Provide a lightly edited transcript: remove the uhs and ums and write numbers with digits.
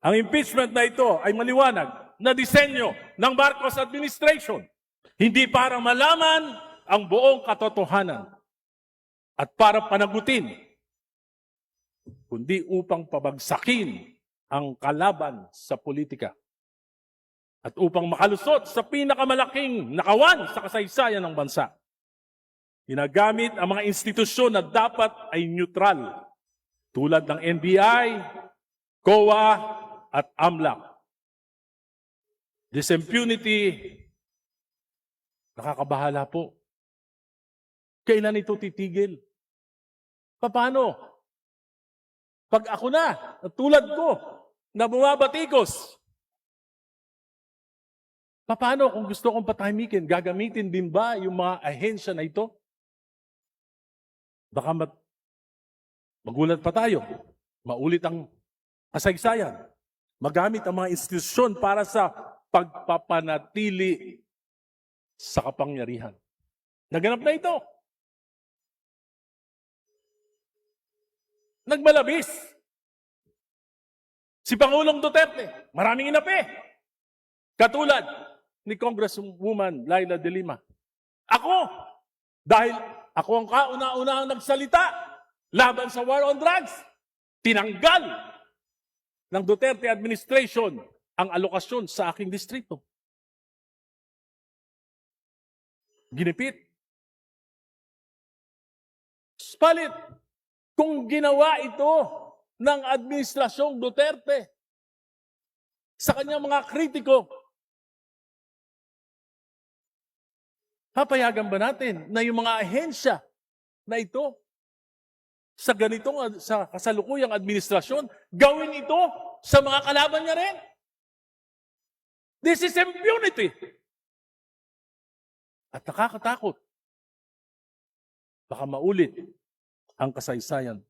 Ang impeachment na ito ay maliwanag na disenyo ng Marcos administration, hindi para malaman ang buong katotohanan at para panagutin, kundi upang pabagsakin ang kalaban sa politika at upang makalusot sa pinakamalaking nakawan sa kasaysayan ng bansa. Ginagamit ang mga institusyon na dapat ay neutral tulad ng NBI, COA at AMLAC. This impunity, nakakabahala po. Kailan ito titigil? Paano? Pag ako na, tulad ko, na bumabatikos, paano kung gusto kong patahimikin? Gagamitin din ba yung mga ahensya na ito? Baka magulat pa tayo. Maulit ang kasaysayan. Magamit ang mga institusyon para sa pagpapanatili sa kapangyarihan. Naganap na ito. Nagmalabis. Si Pangulong Duterte, maraming inapi. Katulad ni Congresswoman Laila de Lima. Dahil ako ang kauna-unahang nagsalita laban sa war on drugs, tinanggal ng Duterte administration ang alokasyon sa aking distrito. Ginipit. Spalit, kung ginawa ito ng administrasyong Duterte sa kanyang mga kritiko, papayagan ba natin na yung mga ahensya na ito sa sa kasalukuyang administrasyon, gawin ito sa mga kalaban niya rin? This is impunity. At nakakatakot. Baka maulit ang kasaysayan